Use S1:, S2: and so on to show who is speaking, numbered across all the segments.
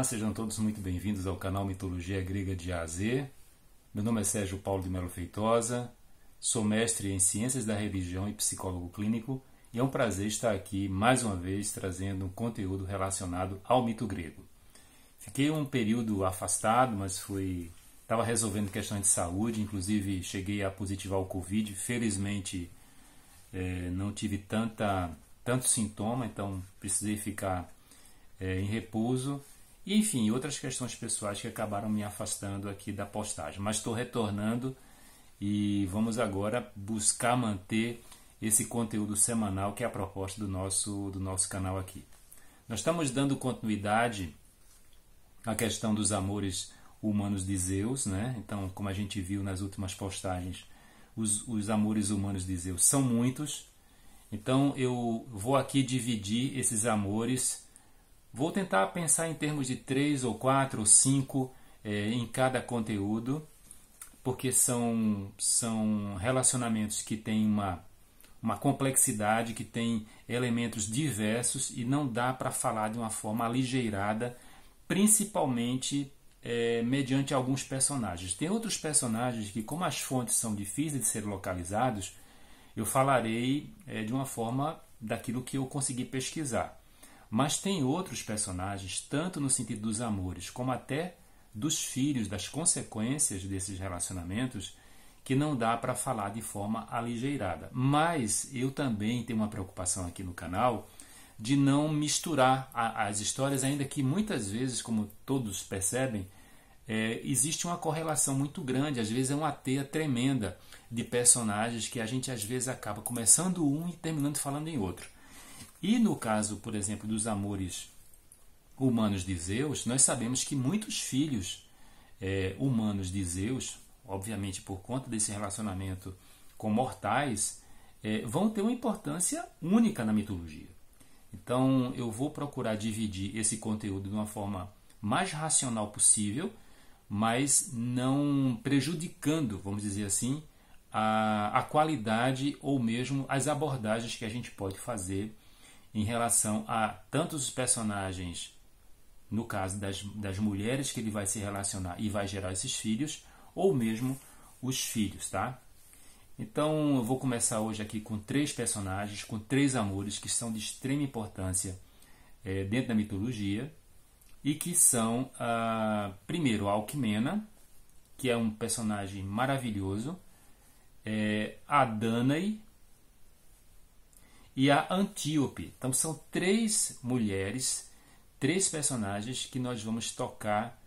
S1: sejam todos muito bem-vindos ao canal Mitologia Grega de A a Z. Meu nome é Sérgio Paulo de Melo Feitosa, sou mestre em Ciências da Religião e psicólogo clínico, e é um prazer estar aqui mais uma vez trazendo um conteúdo relacionado ao mito grego. Fiquei um período afastado, mas estava resolvendo questões de saúde, inclusive cheguei a positivar o Covid. Felizmente não tive tanto sintoma, então precisei ficar em repouso. E enfim, outras questões pessoais que acabaram me afastando aqui da postagem. Mas estou retornando e vamos agora buscar manter esse conteúdo semanal que é a proposta do nosso canal aqui. Nós estamos dando continuidade à questão dos amores humanos de Zeus, né? Então, como a gente viu nas últimas postagens, os amores humanos de Zeus são muitos. Então eu vou aqui dividir esses amores. Vou tentar pensar em termos de 3 ou 4 ou 5 em cada conteúdo, porque são relacionamentos que têm uma complexidade, que têm elementos diversos e não dá para falar de uma forma aligeirada, principalmente mediante alguns personagens. Tem outros personagens que, como as fontes são difíceis de ser localizados, eu falarei de uma forma daquilo que eu consegui pesquisar. Mas tem outros personagens, tanto no sentido dos amores, como até dos filhos, das consequências desses relacionamentos, que não dá para falar de forma aligeirada. Mas eu também tenho uma preocupação aqui no canal de não misturar as histórias, ainda que muitas vezes, como todos percebem, existe uma correlação muito grande, às vezes é uma teia tremenda de personagens que a gente às vezes acaba começando um e terminando falando em outro. E no caso, por exemplo, dos amores humanos de Zeus, nós sabemos que muitos filhos humanos de Zeus, obviamente por conta desse relacionamento com mortais, vão ter uma importância única na mitologia. Então eu vou procurar dividir esse conteúdo de uma forma mais racional possível, mas não prejudicando, vamos dizer assim, a qualidade ou mesmo as abordagens que a gente pode fazer em relação a tantos os personagens, no caso das mulheres que ele vai se relacionar e vai gerar esses filhos, ou mesmo os filhos, tá? Então eu vou começar hoje aqui com 3 personagens, com 3 amores que são de extrema importância dentro da mitologia, e que são, primeiro, a Alcmena, que é um personagem maravilhoso, a Danae e a Antíope. Então são 3 mulheres, 3 personagens que nós vamos tocar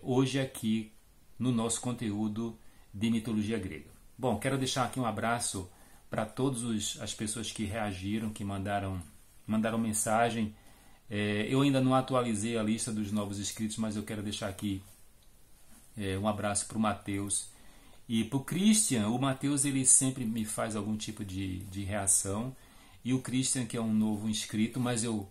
S1: hoje aqui no nosso conteúdo de mitologia grega. Bom, quero deixar aqui um abraço para todas as pessoas que reagiram, que mandaram mensagem. Eu ainda não atualizei a lista dos novos inscritos, mas eu quero deixar aqui um abraço para o Matheus e para o Christian. O Matheus ele sempre me faz algum tipo de reação, e o Christian, que é um novo inscrito, mas eu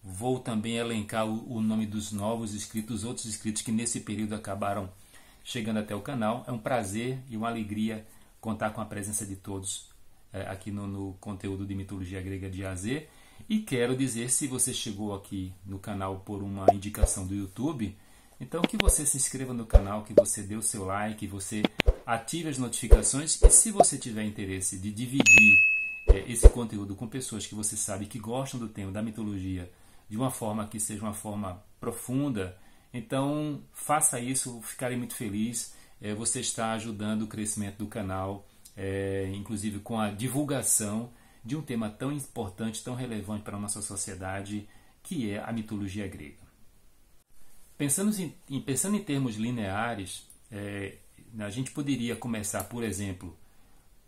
S1: vou também elencar o nome dos novos inscritos, outros inscritos que nesse período acabaram chegando até o canal. É um prazer e uma alegria contar com a presença de todos aqui no conteúdo de mitologia grega de A a Z. E quero dizer, se você chegou aqui no canal por uma indicação do YouTube, então que você se inscreva no canal, que você dê o seu like, que você ative as notificações, e se você tiver interesse de dividir esse conteúdo com pessoas que você sabe que gostam do tema da mitologia de uma forma que seja uma forma profunda, então faça isso, ficarei muito feliz. Você está ajudando o crescimento do canal, inclusive com a divulgação de um tema tão importante, tão relevante para a nossa sociedade, que é a mitologia grega. Pensando em termos lineares, a gente poderia começar, por exemplo,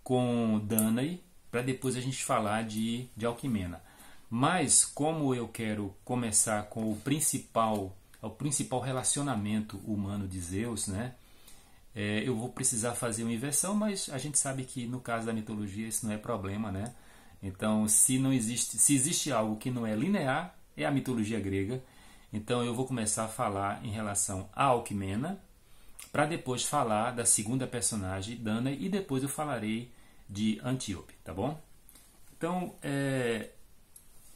S1: com Danae, para depois a gente falar de Alcmena. Mas como eu quero começar com o principal relacionamento humano de Zeus, né? Eu vou precisar fazer uma inversão, mas a gente sabe que no caso da mitologia isso não é problema, né? Então, se existe algo que não é linear, é a mitologia grega. Então eu vou começar a falar em relação a Alcmena, para depois falar da segunda personagem, Danae, e depois eu falarei de Antíope, tá bom? Então,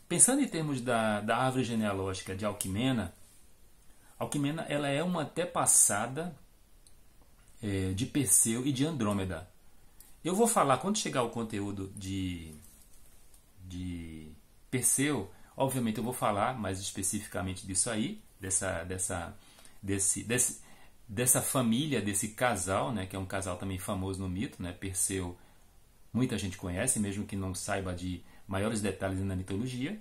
S1: pensando em termos da árvore genealógica de Alcmena, Alquimena, ela é uma antepassada de Perseu e de Andrômeda. Eu vou falar, quando chegar o conteúdo de Perseu, obviamente eu vou falar mais especificamente disso aí, dessa família, desse casal, né, que é um casal também famoso no mito, né? Perseu, muita gente conhece, mesmo que não saiba de maiores detalhes na mitologia,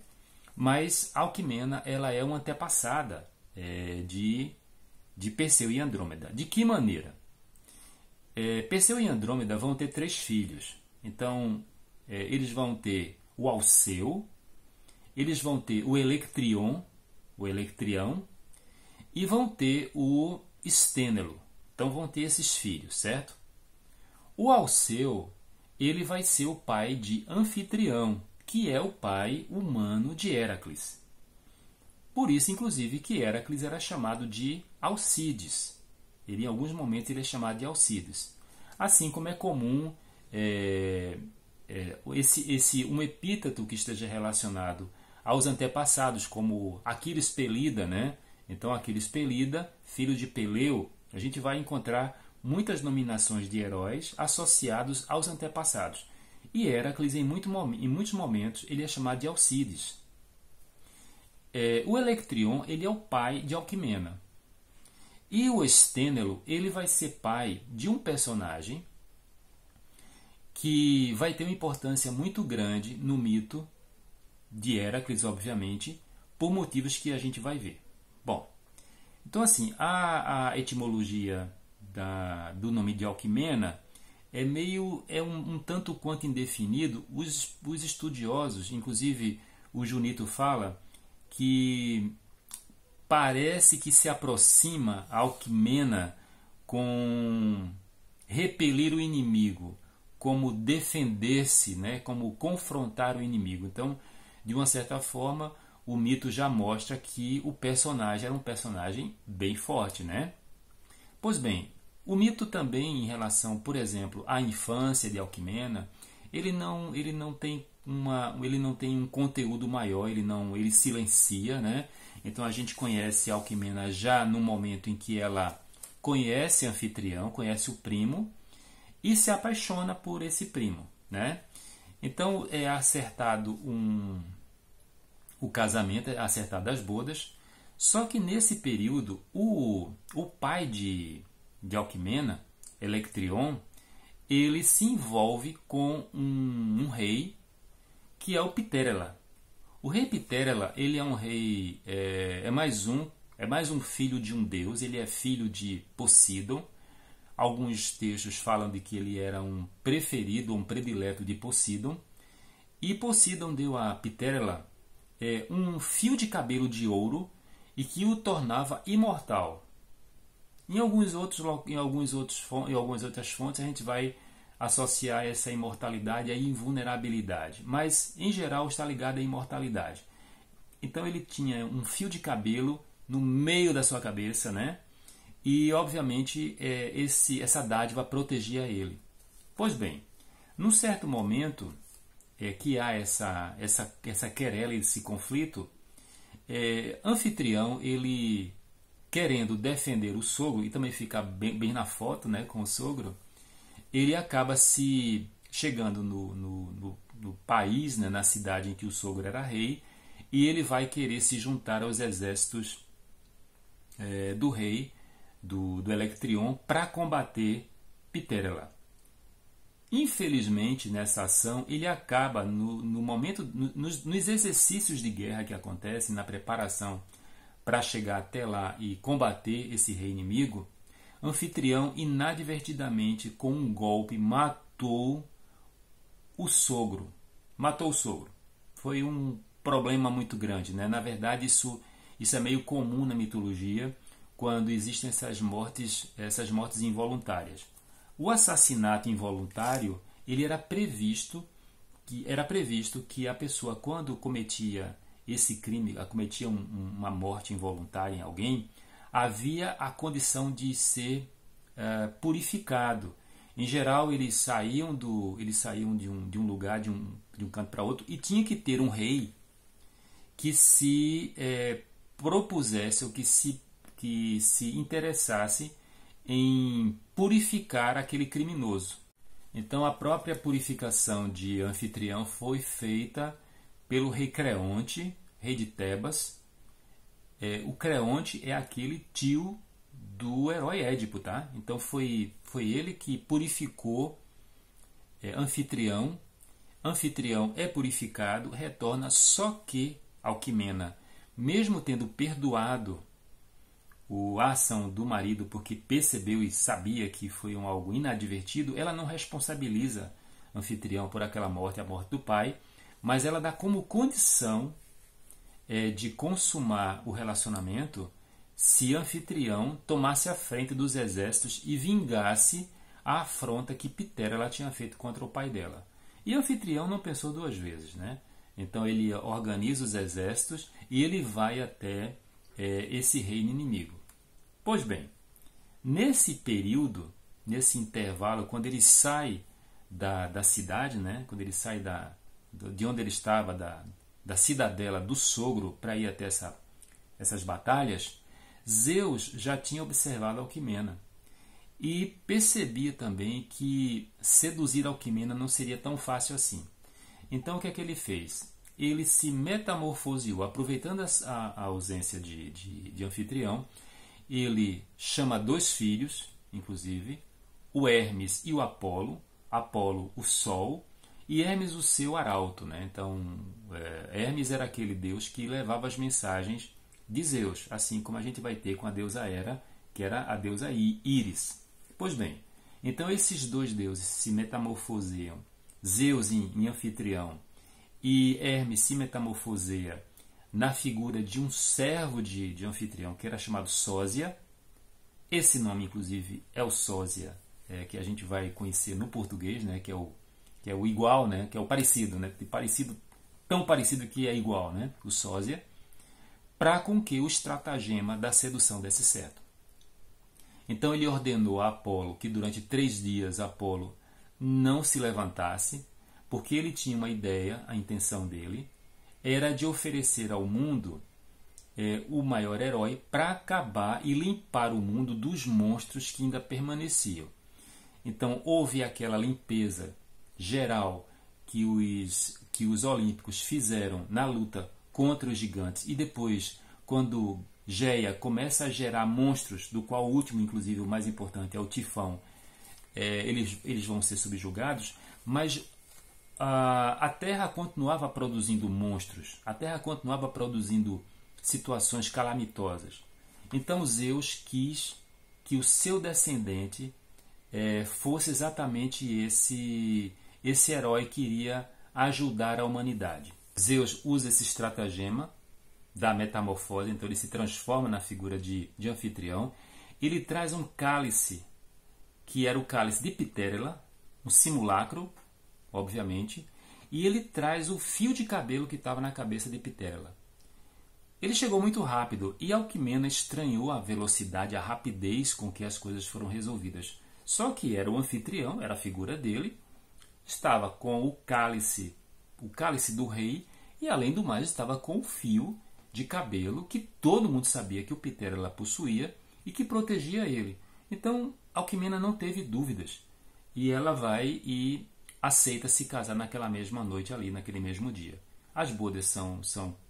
S1: mas Alquimena, ela é uma antepassada de Perseu e Andrômeda. De que maneira? Perseu e Andrômeda vão ter 3 filhos. Então, eles vão ter o Alceu, eles vão ter o Electrion, o Electrião, e vão ter o Stênelo. Então, vão ter esses filhos, certo? O Alceu, ele vai ser o pai de Anfitrião, que é o pai humano de Héracles. Por isso, inclusive, que Héracles era chamado de Alcides. Ele, em alguns momentos, ele é chamado de Alcides. Assim como é comum um epíteto que esteja relacionado aos antepassados, como Aquiles Pelida, né? Então, Aquiles Pelida, filho de Peleu, a gente vai encontrar muitas nominações de heróis associados aos antepassados. E Héracles, em muitos momentos, ele é chamado de Alcides. O Electrion, ele é o pai de Alquimena. E o Stênelo, ele vai ser pai de um personagem que vai ter uma importância muito grande no mito de Héracles, obviamente, por motivos que a gente vai ver. Bom, então assim, a etimologia do nome de Alquimena é um tanto quanto indefinido. Os estudiosos, inclusive o Junito fala que parece que se aproxima a Alquimena com repelir o inimigo, como defender-se, né, como confrontar o inimigo. Então, de uma certa forma, o mito já mostra que o personagem era um personagem bem forte, né? Pois bem, o mito também em relação, por exemplo, à infância de Alquimena, ele não tem um conteúdo maior, ele silencia, né? Então a gente conhece Alquimena já no momento em que ela conhece Anfitrião, conhece o primo e se apaixona por esse primo, né? Então é acertado o casamento, é acertado as bodas. Só que nesse período o pai de Alquimena, Electrion, ele se envolve com um rei que é o Pitérela. O rei Pitérela, ele é um rei, é mais um filho de um deus, ele é filho de Poseidon. Alguns textos falam de que ele era um preferido, um predileto de Poseidon. E Poseidon deu a Pitérela um fio de cabelo de ouro e que o tornava imortal. Em algumas outras fontes a gente vai associar essa imortalidade à invulnerabilidade, mas em geral está ligado à imortalidade. Então ele tinha um fio de cabelo no meio da sua cabeça, né? E obviamente essa dádiva protegia ele. Pois bem, num certo momento que há essa querela, esse conflito, Anfitrião, ele querendo defender o sogro e também ficar bem na foto, né, com o sogro, ele acaba se chegando no país, né, na cidade em que o sogro era rei, e ele vai querer se juntar aos exércitos do rei, do Electrion, para combater Pitérela. Infelizmente, nessa ação, ele acaba, no momento, nos exercícios de guerra que acontecem, na preparação para chegar até lá e combater esse rei inimigo, Anfitrião, inadvertidamente, com um golpe, matou o sogro. Matou o sogro. Foi um problema muito grande, né? Na verdade, isso é meio comum na mitologia, quando existem essas mortes involuntárias. O assassinato involuntário, ele era previsto que a pessoa, quando cometia esse crime, cometia uma morte involuntária em alguém, havia a condição de ser purificado. Em geral, eles saíam de um lugar, de um canto para outro, e tinha que ter um rei que se propusesse, ou que se que se interessasse em purificar aquele criminoso. Então a própria purificação de Anfitrião foi feita pelo rei Creonte, rei de Tebas. O Creonte é aquele tio do herói Édipo, tá? Então foi ele que purificou Anfitrião. Anfitrião é purificado, retorna, só que Alquimena, mesmo tendo perdoado a ação do marido porque percebeu e sabia que foi algo inadvertido, ela não responsabiliza Anfitrião por aquela morte, a morte do pai, mas ela dá como condição de consumar o relacionamento se Anfitrião tomasse a frente dos exércitos e vingasse a afronta que Pitera tinha feito contra o pai dela. E Anfitrião não pensou duas vezes, né? Então ele organiza os exércitos e ele vai até esse reino inimigo. Pois bem, nesse período, nesse intervalo, quando ele sai da cidade, né? Quando ele sai de onde ele estava, da cidadela do sogro, para ir até essas batalhas, Zeus já tinha observado Alquimena e percebia também que seduzir Alquimena não seria tão fácil assim. Então o que é que ele fez? Ele se metamorfoseou, aproveitando a ausência de Anfitrião. Ele chama dois filhos, inclusive, o Hermes e o Apolo. Apolo, o Sol, e Hermes, o seu arauto, né? Então, Hermes era aquele deus que levava as mensagens de Zeus, assim como a gente vai ter com a deusa Hera, que era a deusa Íris. Pois bem, então esses dois deuses se metamorfoseiam, Zeus em Anfitrião e Hermes se metamorfoseia na figura de um servo de Anfitrião, que era chamado Sósia. Esse nome, inclusive, é o Sósia, que a gente vai conhecer no português, né, que é o igual, né, que é o parecido, né, tão parecido que é igual, né, o Sósia, para com que o estratagema da sedução desse certo. Então ele ordenou a Apolo que durante 3 dias Apolo não se levantasse, porque ele tinha uma ideia, a intenção dele era de oferecer ao mundo o maior herói para acabar e limpar o mundo dos monstros que ainda permaneciam. Então houve aquela limpeza geral que os olímpicos fizeram na luta contra os gigantes, e depois, quando Géia começa a gerar monstros, do qual o último, inclusive, o mais importante é o Tifão, eles vão ser subjugados, mas a Terra continuava produzindo monstros, a Terra continuava produzindo situações calamitosas. Então Zeus quis que o seu descendente fosse exatamente esse herói que iria ajudar a humanidade. Zeus usa esse estratagema da metamorfose, então ele se transforma na figura de Anfitrião. Ele traz um cálice, que era o cálice de Pitérela, um simulacro, obviamente, e ele traz o fio de cabelo que estava na cabeça de Pitérela. Ele chegou muito rápido e Alquimena estranhou a velocidade, a rapidez com que as coisas foram resolvidas. Só que era o Anfitrião, era a figura dele, estava com o cálice do rei, e além do mais estava com o fio de cabelo que todo mundo sabia que o Pitérela possuía e que protegia ele. Então Alquimena não teve dúvidas e ela vai e aceita se casar naquela mesma noite ali, naquele mesmo dia. As bodas são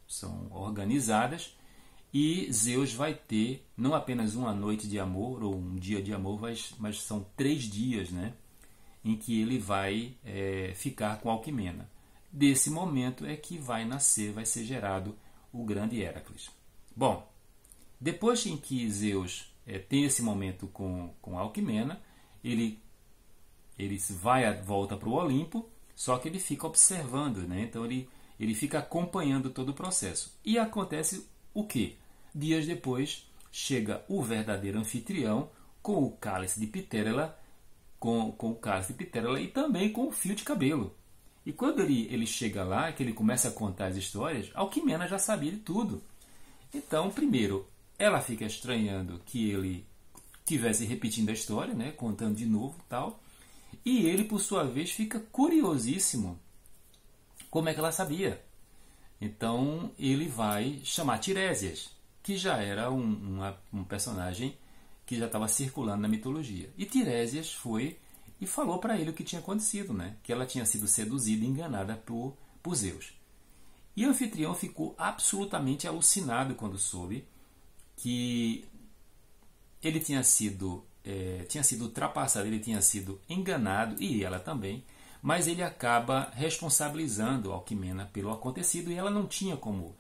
S1: organizadas e Zeus vai ter não apenas uma noite de amor ou um dia de amor, mas são 3 dias, né, em que ele vai ficar com Alquimena. Desse momento é que vai ser gerado o grande Héracles. Bom, depois em que Zeus tem esse momento com Alquimena, ele volta para o Olimpo, só que ele fica observando, né? Então ele fica acompanhando todo o processo. E acontece o quê? Dias depois chega o verdadeiro Anfitrião com o cálice de Pitérela, com o cálice de Pitérela e também com o fio de cabelo. E quando ele chega lá, que ele começa a contar as histórias, Alquimena já sabia de tudo. Então, primeiro, ela fica estranhando que ele estivesse repetindo a história, né, contando de novo tal. E ele, por sua vez, fica curiosíssimo como é que ela sabia. Então, ele vai chamar Tiresias, que já era um personagem que já estava circulando na mitologia. E Tiresias foi e falou para ele o que tinha acontecido, né? Que ela tinha sido seduzida e enganada por Zeus. E o anfitrião ficou absolutamente alucinado quando soube que ele tinha sido ultrapassado, ele tinha sido enganado, e ela também, mas ele acaba responsabilizando Alquimena pelo acontecido, e ela não tinha como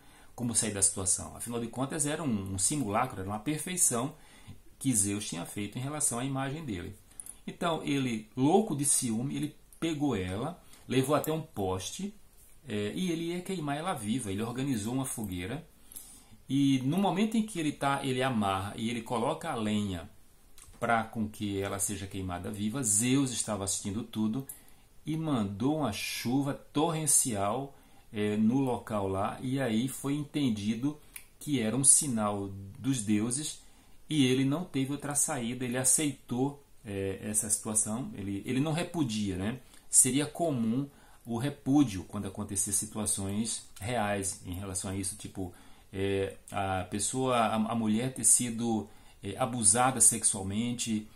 S1: sair da situação. Afinal de contas, era um simulacro, era uma perfeição que Zeus tinha feito em relação à imagem dele. Então, ele, louco de ciúme, ele pegou ela, levou até um poste, e ele ia queimar ela viva. Ele organizou uma fogueira, e no momento em que ele amarra e ele coloca a lenha para com que ela seja queimada viva, Zeus estava assistindo tudo e mandou uma chuva torrencial no local lá, e aí foi entendido que era um sinal dos deuses, e ele não teve outra saída, ele aceitou essa situação, ele não repudia, né? Seria comum o repúdio quando acontecer situações reais em relação a isso, tipo a mulher ter sido abusada sexualmente,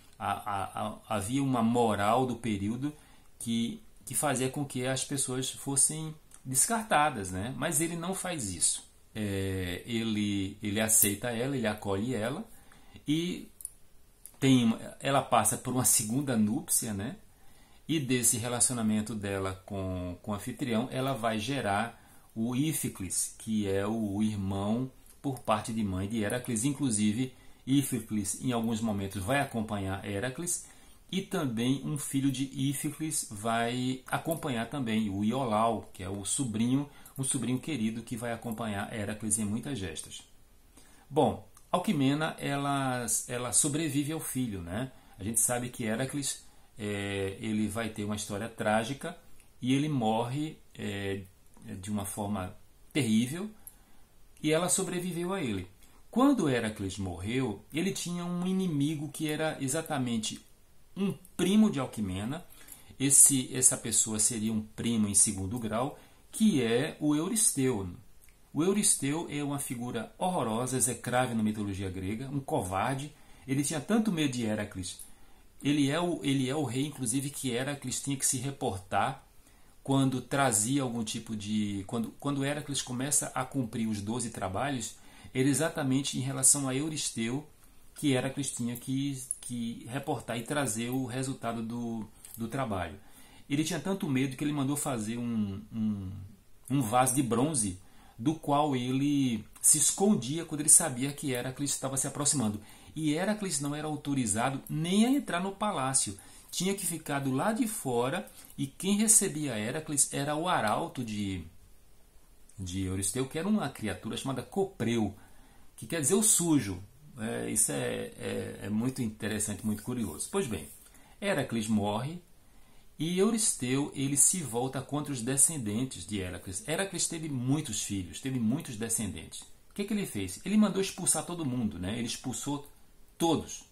S1: havia uma moral do período que fazia com que as pessoas fossem descartadas, né? Mas ele não faz isso. Ele aceita ela, ele acolhe ela, e ela passa por uma segunda núpcia, né? E desse relacionamento dela com o anfitrião, ela vai gerar o Íficles, que é o irmão por parte de mãe de Heracles. Inclusive, Íficles em alguns momentos vai acompanhar Heracles, e também um filho de Íficles vai acompanhar também, o Iolau, que é um sobrinho querido que vai acompanhar Heracles em muitas gestas. Bom, Alquimena ela sobrevive ao filho, né? A gente sabe que Heracles ele vai ter uma história trágica, e ele morre de uma forma terrível, e ela sobreviveu a ele. Quando Heracles morreu, ele tinha um inimigo que era exatamente um primo de Alquimena. Essa pessoa seria um primo em segundo grau, que é o Euristeu. O Euristeu é uma figura horrorosa, execrável na mitologia grega, um covarde. Ele tinha tanto medo de Heracles. Ele é o rei, inclusive, que Heracles tinha que se reportar quando trazia algum tipo de... Quando Heracles começa a cumprir os 12 trabalhos, era exatamente em relação a Euristeu que Heracles tinha que reportar e trazer o resultado do trabalho. Ele tinha tanto medo que ele mandou fazer um vaso de bronze, do qual ele se escondia quando ele sabia que Heracles estava se aproximando. E Heracles não era autorizado nem a entrar no palácio. Tinha que ficar do lado de fora, e quem recebia Heracles era o arauto de Euristeu, que era uma criatura chamada Copreu, que quer dizer o sujo. Isso é muito interessante, muito curioso. Pois bem, Heracles morre, e Euristeu ele se volta contra os descendentes de Heracles. Heracles teve muitos filhos, teve muitos descendentes. O que ele fez? Ele mandou expulsar todo mundo, né? Ele expulsou todos.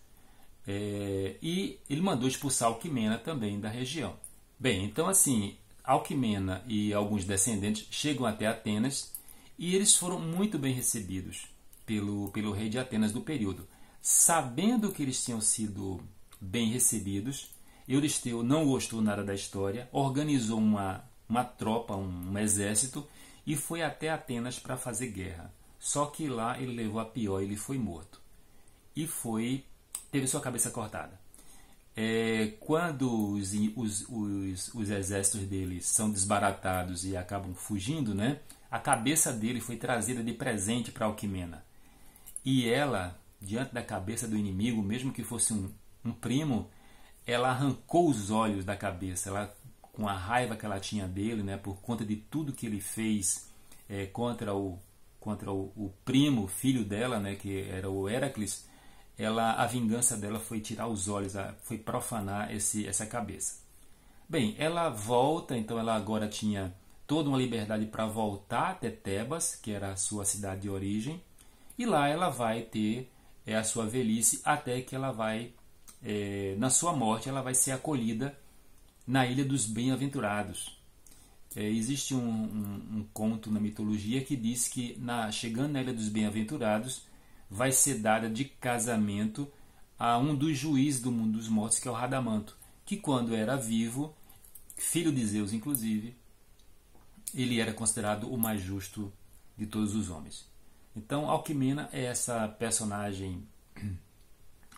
S1: E ele mandou expulsar Alquimena também da região. Bem, então assim, Alquimena e alguns descendentes chegam até Atenas, e eles foram muito bem recebidos pelo rei de Atenas do período. Sabendo que eles tinham sido bem recebidos, Euristeu não gostou nada da história, organizou uma tropa, um exército, e foi até Atenas para fazer guerra. Só que lá ele levou a pior, ele foi morto. E teve sua cabeça cortada. Quando os exércitos dele são desbaratados e acabam fugindo, né, a cabeça dele foi trazida de presente para Alquimena. E ela, diante da cabeça do inimigo, mesmo que fosse um primo, ela arrancou os olhos da cabeça. Ela, com a raiva que ela tinha dele, né, por conta de tudo que ele fez contra o primo, filho dela, né, que era o Heracles, a vingança dela foi tirar os olhos, foi profanar essa cabeça. Bem, ela volta, então ela agora tinha toda uma liberdade para voltar até Tebas, que era a sua cidade de origem, e lá ela vai ter a sua velhice, até que ela vai, na sua morte, ela vai ser acolhida na Ilha dos Bem-Aventurados. Existe um conto na mitologia que diz que, chegando na Ilha dos Bem-Aventurados, vai ser dada de casamento a um dos juízes do mundo dos mortos, que é o Radamanto, que quando era vivo, filho de Zeus inclusive, ele era considerado o mais justo de todos os homens. Então Alcmena é essa personagem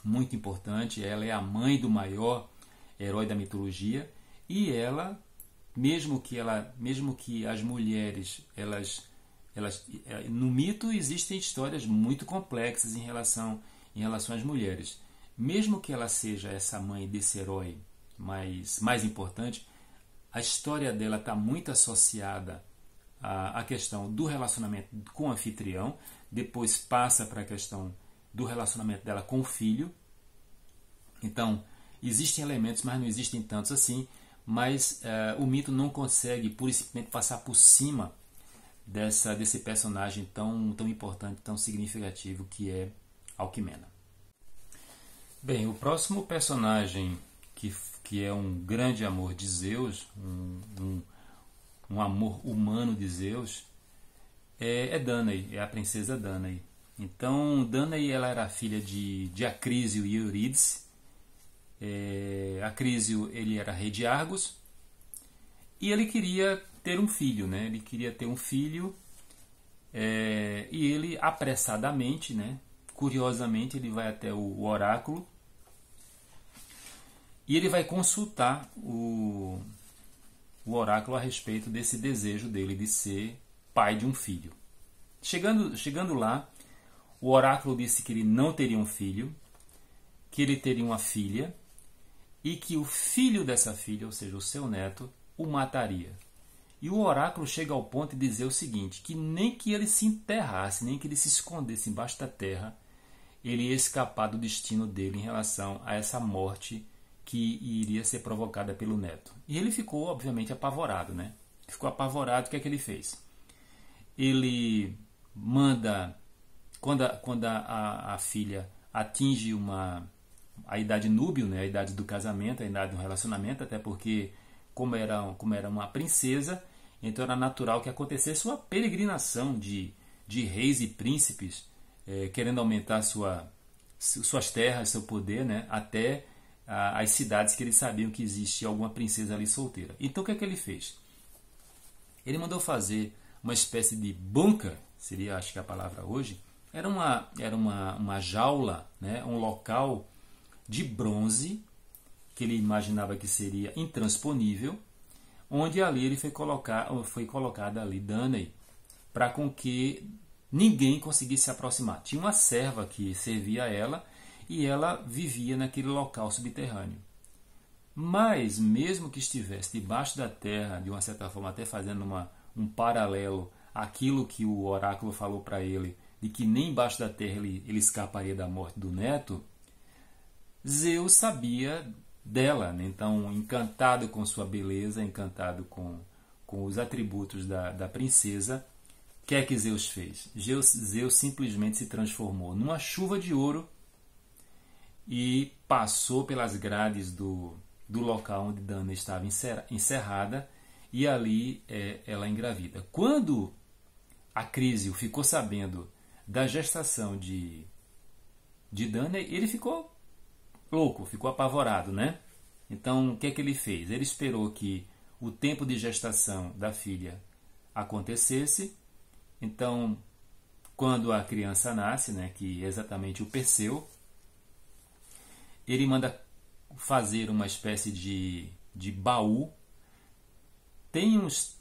S1: muito importante, ela é a mãe do maior herói da mitologia, e ela, mesmo que as mulheres, elas no mito existem histórias muito complexas em relação às mulheres. Mesmo que ela seja essa mãe desse herói mais importante, a história dela está muito associada à questão do relacionamento com o anfitrião, depois passa para a questão do relacionamento dela com o filho. Então, existem elementos, mas não existem tantos assim, mas o mito não consegue pura e simplesmente passar por cima desse personagem tão importante, tão significativo que é Alcmena. Bem, o próximo personagem que é um grande amor de Zeus, um amor humano de Zeus, é Danae, é a princesa Danae. Então, Danae ela era filha de Acrísio e Eurídice. Acrísio ele era rei de Argos e ele queria ter um filho, né? Ele queria ter um filho e ele apressadamente, né? Curiosamente, ele vai até o oráculo e ele vai consultar o oráculo a respeito desse desejo dele de ser pai de um filho. Chegando lá, o oráculo disse que ele não teria um filho, que ele teria uma filha e que o filho dessa filha, ou seja, o seu neto, o mataria. E o oráculo chega ao ponto de dizer o seguinte, que nem que ele se enterrasse, nem que ele se escondesse embaixo da terra, ele ia escapar do destino dele em relação a essa morte que iria ser provocada pelo neto. E ele ficou, obviamente, apavorado, né? Ficou apavorado, o que é que ele fez? Ele manda, quando a filha atinge a idade núbil, né? A idade do casamento, a idade do relacionamento, até porque, como era uma princesa, então era natural que acontecesse uma peregrinação de reis e príncipes, querendo aumentar suas terras, seu poder, né? Até as cidades que eles sabiam que existia alguma princesa ali solteira. Então o que é que ele fez? Ele mandou fazer uma espécie de bunker, seria acho que a palavra hoje, era uma jaula, né? Um local de bronze, que ele imaginava que seria intransponível, onde ali ele foi colocada ali Danae, para com que ninguém conseguisse se aproximar. Tinha uma serva que servia a ela, e ela vivia naquele local subterrâneo. Mas, mesmo que estivesse debaixo da terra, de uma certa forma até fazendo um paralelo àquilo que o oráculo falou para ele, de que nem embaixo da terra ele escaparia da morte do neto, Zeus sabia dela, né? Então, encantado com sua beleza, encantado com os atributos da princesa, o que é que Zeus fez? Zeus simplesmente se transformou numa chuva de ouro e passou pelas grades do local onde Danae estava encerrada, e ali ela engravida. Quando Acrísio ficou sabendo da gestação de Danae, ele ficou louco, ficou apavorado, né? Então, o que é que ele fez? Ele esperou que o tempo de gestação da filha acontecesse. Então, quando a criança nasce, né, que é exatamente o Perseu, ele manda fazer uma espécie de baú. Tem uns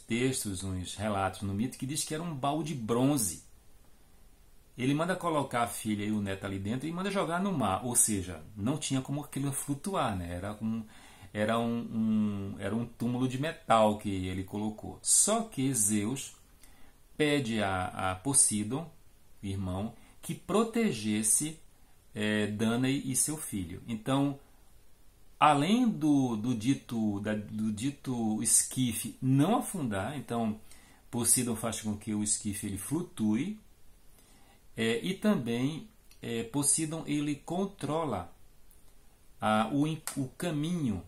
S1: textos, uns relatos no mito que diz que era um baú de bronze. Ele manda colocar a filha e o neto ali dentro e manda jogar no mar. Ou seja, não tinha como aquilo flutuar, né? Era um túmulo de metal que ele colocou. Só que Zeus pede a Poseidon, irmão, que protegesse Danae e seu filho. Então, além do dito esquife não afundar, então Poseidon faz com que o esquife ele flutue, e também Poseidon ele controla o caminho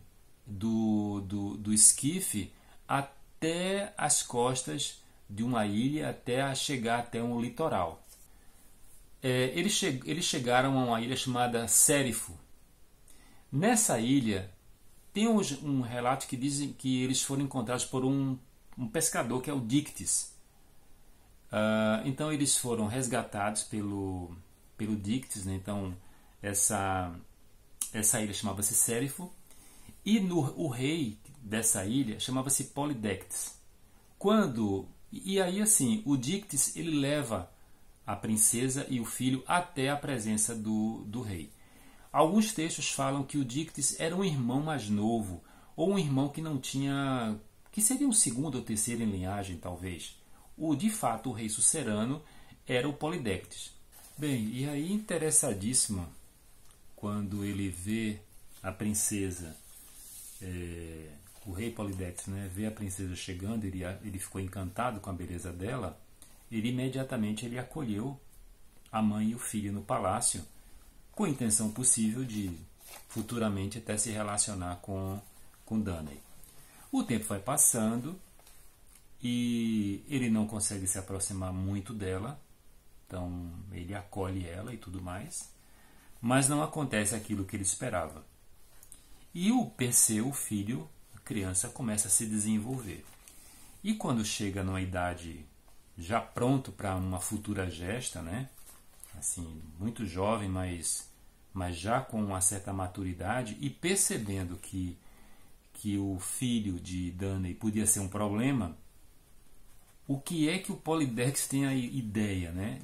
S1: do esquife até as costas de uma ilha, até chegar até um litoral. Eles chegaram a uma ilha chamada Sérifo. Nessa ilha tem um relato que dizem que eles foram encontrados por um pescador que é o Dictys. Então eles foram resgatados pelo Dictys, né? Então essa ilha chamava-se Sérifo e o rei dessa ilha chamava-se Polydectes. E aí assim, o Dictys ele leva a princesa e o filho até a presença do rei. Alguns textos falam que o Dictys era um irmão mais novo, ou um irmão que não tinha, que seria um segundo ou terceiro em linhagem, talvez. De fato, o rei sucerano era o Polydectes. Bem, e aí interessadíssimo, quando ele vê a princesa, o rei Polydectes, né, vê a princesa chegando, ele ficou encantado com a beleza dela, imediatamente ele acolheu a mãe e o filho no palácio, com a intenção possível de futuramente até se relacionar com Danae. O tempo vai passando e ele não consegue se aproximar muito dela, então ele acolhe ela e tudo mais, mas não acontece aquilo que ele esperava. E o Perseu, o filho, a criança, começa a se desenvolver. E quando chega numa idade já pronto para uma futura gesta, né? Assim, muito jovem, mas já com uma certa maturidade e percebendo que o filho de Danae podia ser um problema, o que é que o Polydectes tem a ideia, né?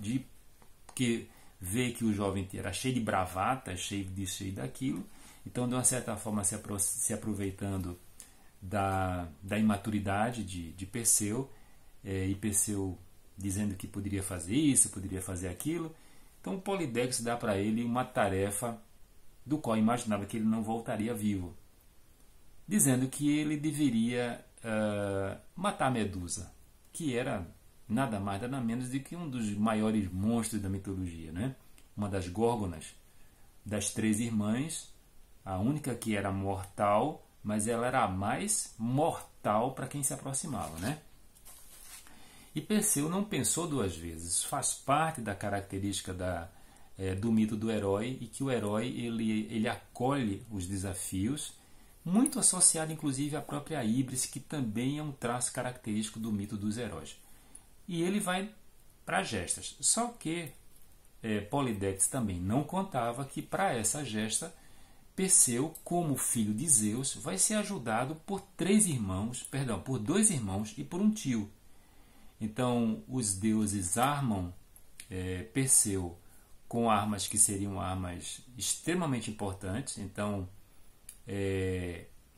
S1: Que vê que o jovem era cheio de bravata, cheio disso, cheio daquilo, então de uma certa forma se aproveitando da imaturidade de Perseu, e Perseu dizendo que poderia fazer isso, poderia fazer aquilo. Então o Polydectes dá para ele uma tarefa do qual imaginava que ele não voltaria vivo, dizendo que ele deveria matar Medusa, que era nada mais nada menos do que um dos maiores monstros da mitologia, né? Uma das Górgonas, das 3 irmãs, a única que era mortal, mas ela era a mais mortal para quem se aproximava, né? E Perseu não pensou 2 vezes. Faz parte da característica do mito do herói, e que o herói ele acolhe os desafios, muito associado inclusive à própria híbris, que também é um traço característico do mito dos heróis. E ele vai para gestas. Só que Polydectes também não contava que para essa gesta Perseu, como filho de Zeus, vai ser ajudado por 2 irmãos e por um tio. Então, os deuses armam Perseu com armas que seriam armas extremamente importantes. Então,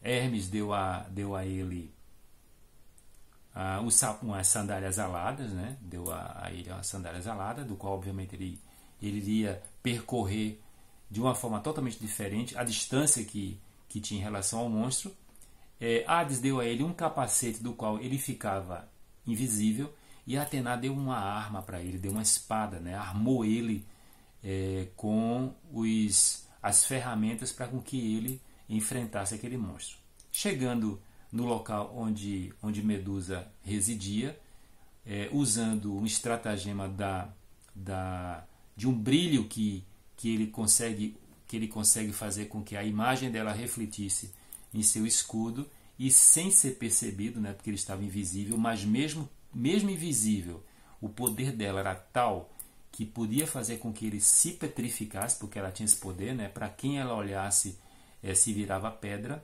S1: Hermes deu a ele umas sandálias aladas, né? Deu a ele as sandálias aladas, do qual, obviamente, ele iria percorrer de uma forma totalmente diferente a distância que tinha em relação ao monstro. Hades deu a ele um capacete do qual ele ficava invisível, e Atena deu uma arma para ele, deu uma espada, né? Armou ele com as ferramentas para com que ele enfrentasse aquele monstro. Chegando no local onde Medusa residia, usando um estratagema de um brilho que ele consegue fazer com que a imagem dela refletisse em seu escudo, e sem ser percebido, né, porque ele estava invisível, mas mesmo invisível, o poder dela era tal que podia fazer com que ele se petrificasse, porque ela tinha esse poder, né, para quem ela olhasse se virava pedra.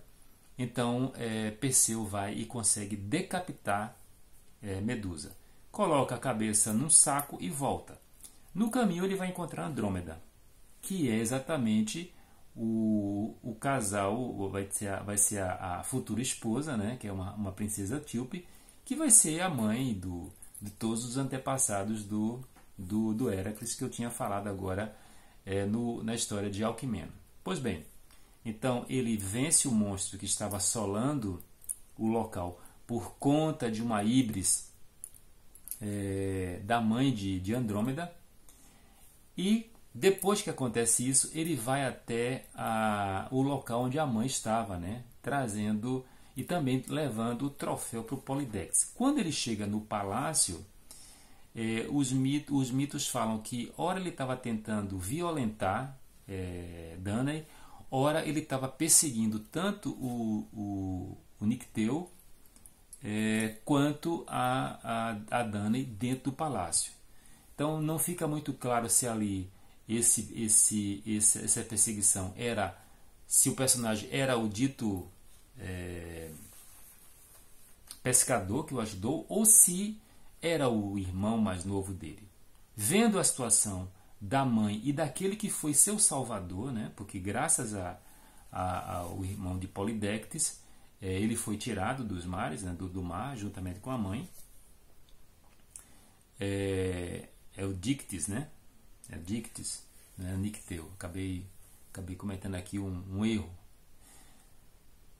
S1: Então Perseu vai e consegue decapitar Medusa. Coloca a cabeça num saco e volta. No caminho ele vai encontrar Andrômeda, que é exatamente o casal, vai ser a futura esposa, né, que é uma princesa etíope, que vai ser a mãe de todos os antepassados do Héracles, que eu tinha falado agora na história de Alquimeno. Pois bem, então ele vence o monstro que estava assolando o local por conta de uma híbris da mãe de Andrômeda, e depois que acontece isso, ele vai até o local onde a mãe estava, né, trazendo e também levando o troféu para o Polydectes. Quando ele chega no palácio, Os mitos falam que ora ele estava tentando violentar Danae, ora ele estava perseguindo tanto o Nicteu quanto a Danae dentro do palácio. Então não fica muito claro se ali essa perseguição era, se o personagem era o dito pescador que o ajudou, ou se era o irmão mais novo dele. Vendo a situação da mãe e daquele que foi seu salvador, né, porque graças ao irmão de Polidectes, ele foi tirado dos mares, né, do mar, juntamente com a mãe. É o Dictys, né? É Dictys, né? Nicteu. Acabei cometendo aqui um erro.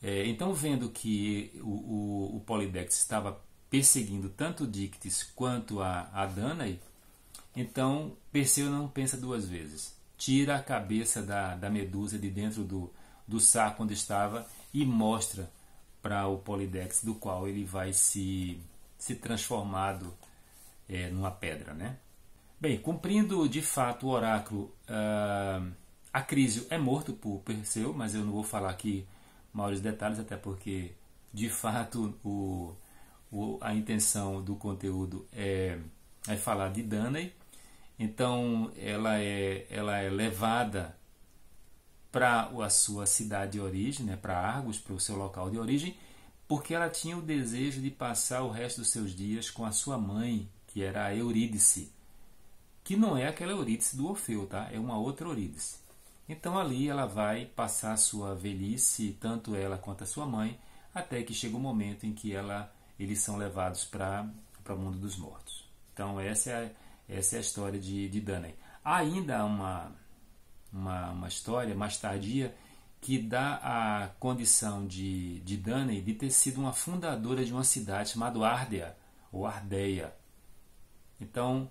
S1: Então, vendo que o Polidectes estava perseguindo tanto Dictys quanto a Danae, então Perseu não pensa duas vezes. Tira a cabeça da Medusa de dentro do saco onde estava e mostra para o Polidectes, do qual ele vai se transformado numa pedra, né? Bem, cumprindo de fato o oráculo, Acrísio é morto por Perseu, mas eu não vou falar aqui maiores detalhes, até porque de fato a intenção do conteúdo é falar de Danae. Então ela é levada para a sua cidade de origem, né, para Argos, para o seu local de origem, porque ela tinha o desejo de passar o resto dos seus dias com a sua mãe, que era a Eurídice, que não é aquela Eurídice do Orfeu, tá? É uma outra Eurídice. Então ali ela vai passar a sua velhice, tanto ela quanto a sua mãe, até que chega o momento em que eles são levados para o mundo dos mortos. Então essa é a história de Danae. Há ainda uma história mais tardia que dá a condição de Danae de ter sido uma fundadora de uma cidade chamada Ardea, ou Ardeia. Então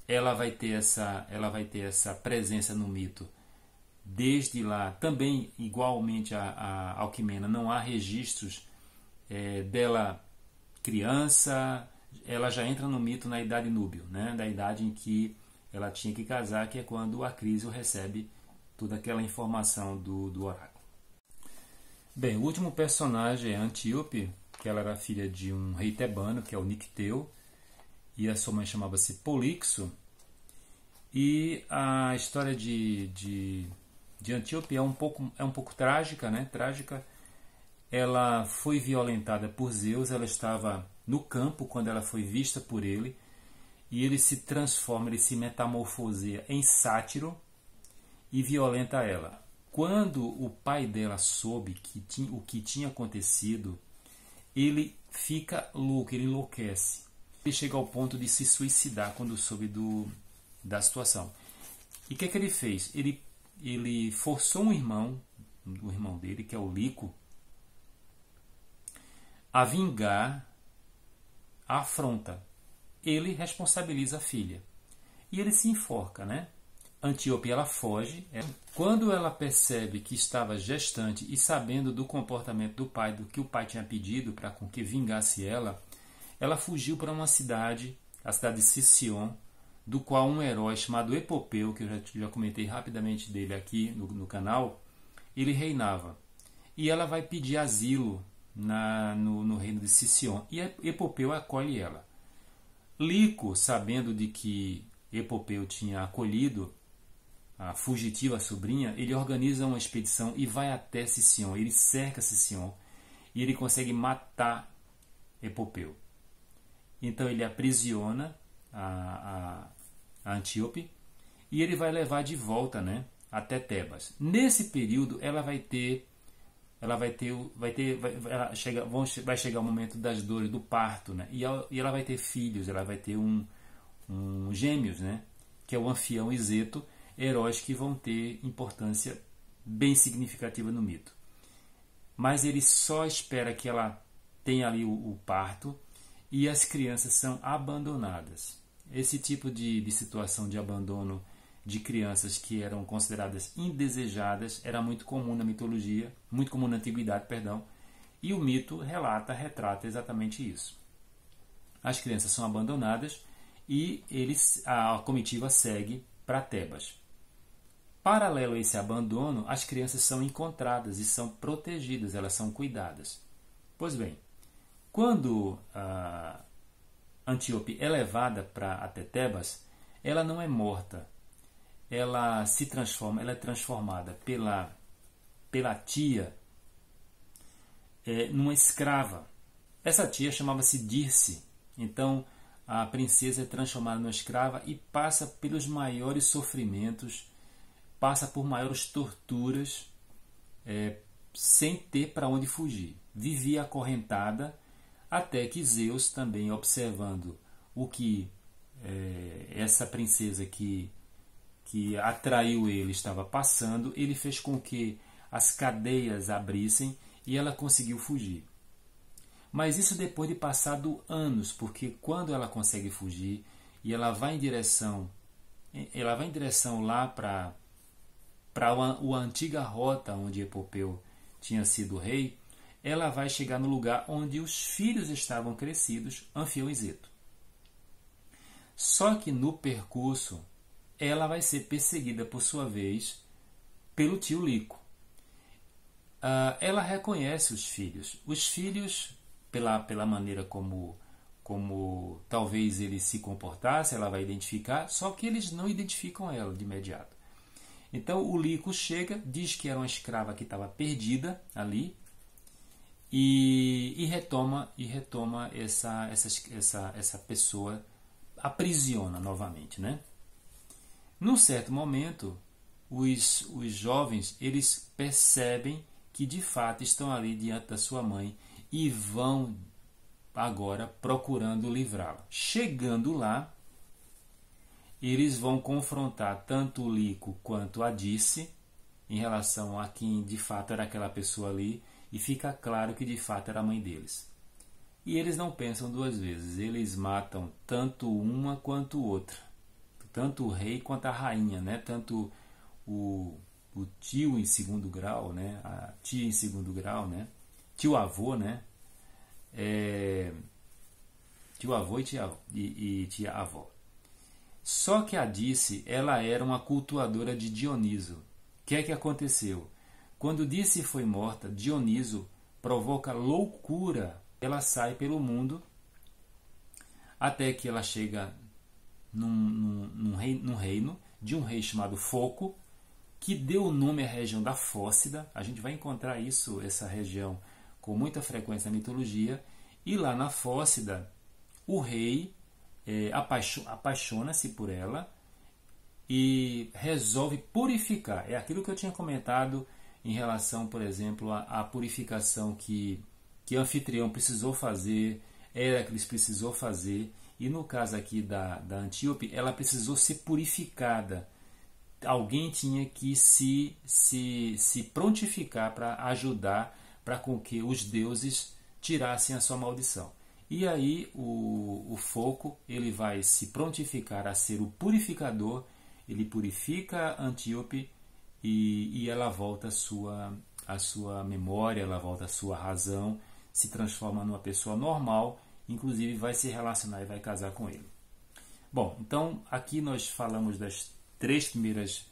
S1: ela vai ter essa presença no mito desde lá. Também, igualmente a Alquimena, não há registros dela criança. Ela já entra no mito na idade núbio, né? Da idade em que ela tinha que casar, que é quando o Acrísio recebe toda aquela informação do oráculo. Bem, o último personagem é Antíope, que ela era filha de um rei tebano, que é o Nicteu, e a sua mãe chamava-se Polixo. E a história de Antíope é um pouco trágica, né? Trágica. Ela foi violentada por Zeus, ela estava no campo quando ela foi vista por ele, e ele se transforma, ele se metamorfoseia em sátiro e violenta ela. Quando o pai dela soube o que tinha acontecido, ele fica louco, ele enlouquece. Ele chega ao ponto de se suicidar quando soube da situação. E o que ele fez? Ele forçou o irmão dele, que é o Lico, a vingar a afronta. Ele responsabiliza a filha. E ele se enforca, né? Antíope, ela foge. Quando ela percebe que estava gestante e sabendo do comportamento do pai, do que o pai tinha pedido para com que vingasse ela fugiu para uma cidade, a cidade de Sicyon, do qual um herói chamado Epopeu, que eu já comentei rapidamente dele aqui no canal, ele reinava. E ela vai pedir asilo no reino de Sicyon. E Epopeu acolhe ela. Lico, sabendo de que Epopeu tinha acolhido a fugitiva sobrinha, ele organiza uma expedição e vai até Sicyon. Ele cerca Sicyon e ele consegue matar Epopeu. Então ele aprisiona a Antíope e ele vai levar de volta, né, até Tebas. Nesse período vai chegar o momento das dores do parto, né, e ela vai ter filhos, ela vai ter um gêmeos, né, que é o Anfião e Zeto, heróis que vão ter importância bem significativa no mito. Mas ele só espera que ela tenha ali o parto e as crianças são abandonadas. Esse tipo de situação de abandono de crianças que eram consideradas indesejadas era muito comum na mitologia, muito comum na antiguidade, perdão, e o mito retrata exatamente isso. as crianças são abandonadas e a comitiva segue para Tebas. Paralelo a esse abandono, as crianças são encontradas e são protegidas, elas são cuidadas. Pois bem, quando Antíope é levada até Tebas, ela não é morta, ela se transforma, ela é transformada pela tia numa escrava. Essa tia chamava-se Dirce. Então a princesa é transformada numa escrava e passa pelos maiores sofrimentos, passa por maiores torturas, sem ter para onde fugir. Vivia acorrentada, até que Zeus, também observando o que essa princesa que atraiu ele estava passando, ele fez com que as cadeias abrissem e ela conseguiu fugir. Mas isso depois de passado anos, porque quando ela consegue fugir e ela vai em direção lá para a antiga rota onde Epopeu tinha sido rei, ela vai chegar no lugar onde os filhos estavam crescidos, Anfião e Zeto. Só que no percurso ela vai ser perseguida por sua vez pelo tio Lico. Ela reconhece os filhos. Os filhos, pela maneira como talvez ele se comportasse, ela vai identificar, só que eles não identificam ela de imediato. Então o Lico chega, diz que era uma escrava que estava perdida ali e retoma essa pessoa, aprisiona novamente, né? Num certo momento, os jovens eles percebem que de fato estão ali diante da sua mãe e vão agora procurando livrá-la. Chegando lá, eles vão confrontar tanto o Lico quanto a Dirce em relação a quem de fato era aquela pessoa ali, e fica claro que de fato era a mãe deles. E eles não pensam duas vezes, eles matam tanto uma quanto outra, tanto o rei quanto a rainha, né? Tanto o tio em segundo grau, né? A tia em segundo grau, né? Tio-avô, né? Tio-avô e tia-avó. Só que a Dirce, ela era uma cultuadora de Dioniso. O que é que aconteceu? Quando Dirce foi morta, Dioniso provoca loucura. Ela sai pelo mundo até que ela chega num reino de um rei chamado Foco, que deu o nome à região da Fócida. A gente vai encontrar essa região com muita frequência na mitologia. E lá na Fócida, o rei apaixona-se por ela e resolve purificar. É aquilo que eu tinha comentado em relação, por exemplo, à purificação que Anfitrião precisou fazer, Héracles precisou fazer, e no caso aqui da Antíope, ela precisou ser purificada. Alguém tinha que se prontificar para ajudar, para com que os deuses tirassem a sua maldição. E aí o Foco ele vai se prontificar a ser o purificador, ele purifica Antíope e ela volta a sua memória, ela volta a sua razão, se transforma numa pessoa normal, inclusive vai se relacionar e vai casar com ele. Bom, então aqui nós falamos os três primeiros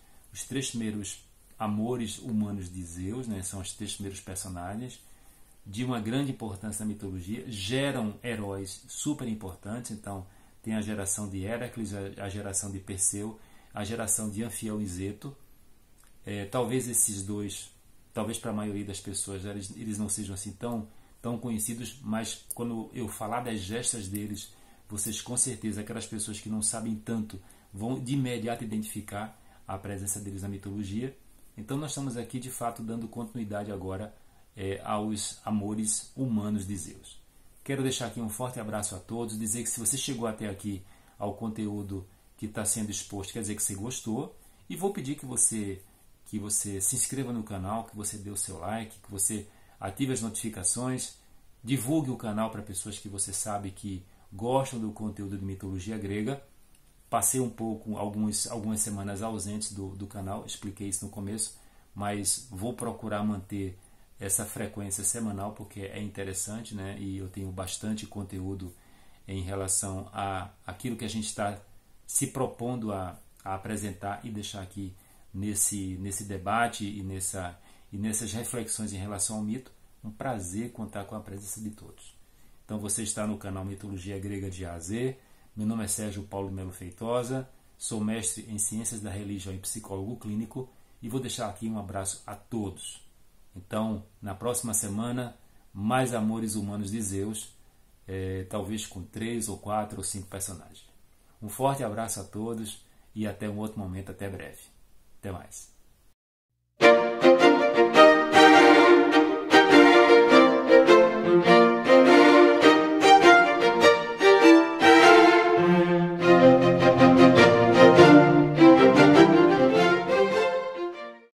S1: amores humanos de Zeus, né? São os três primeiros personagens de uma grande importância na mitologia, geram heróis super importantes. Então tem a geração de Héracles, a geração de Perseu, a geração de Anfião e Zeto. Talvez esses dois, talvez para a maioria das pessoas eles não sejam assim tão conhecidos, mas quando eu falar das gestas deles, vocês com certeza, aquelas pessoas que não sabem tanto, vão de imediato identificar a presença deles na mitologia. Então nós estamos aqui de fato dando continuidade agora aos amores humanos de Zeus. Quero deixar aqui um forte abraço a todos, dizer que se você chegou até aqui ao conteúdo que está sendo exposto, quer dizer que você gostou, e vou pedir que você se inscreva no canal, que você dê o seu like, que você ative as notificações, divulgue o canal para pessoas que você sabe que gostam do conteúdo de mitologia grega. Passei um pouco, algumas semanas ausentes do canal, expliquei isso no começo, mas vou procurar manter essa frequência semanal porque é interessante, né? E eu tenho bastante conteúdo em relação a aquilo que a gente está se propondo a apresentar e deixar aqui nesse debate e nessas reflexões em relação ao mito. Um prazer contar com a presença de todos. Então você está no canal Mitologia Grega de A a Z. Meu nome é Sérgio Paulo de Melo Feitosa, sou mestre em Ciências da Religião e psicólogo clínico e vou deixar aqui um abraço a todos. Então, na próxima semana, mais Amores Humanos de Zeus, talvez com 3 ou 4 ou 5 personagens. Um forte abraço a todos e até um outro momento, até breve. Até mais.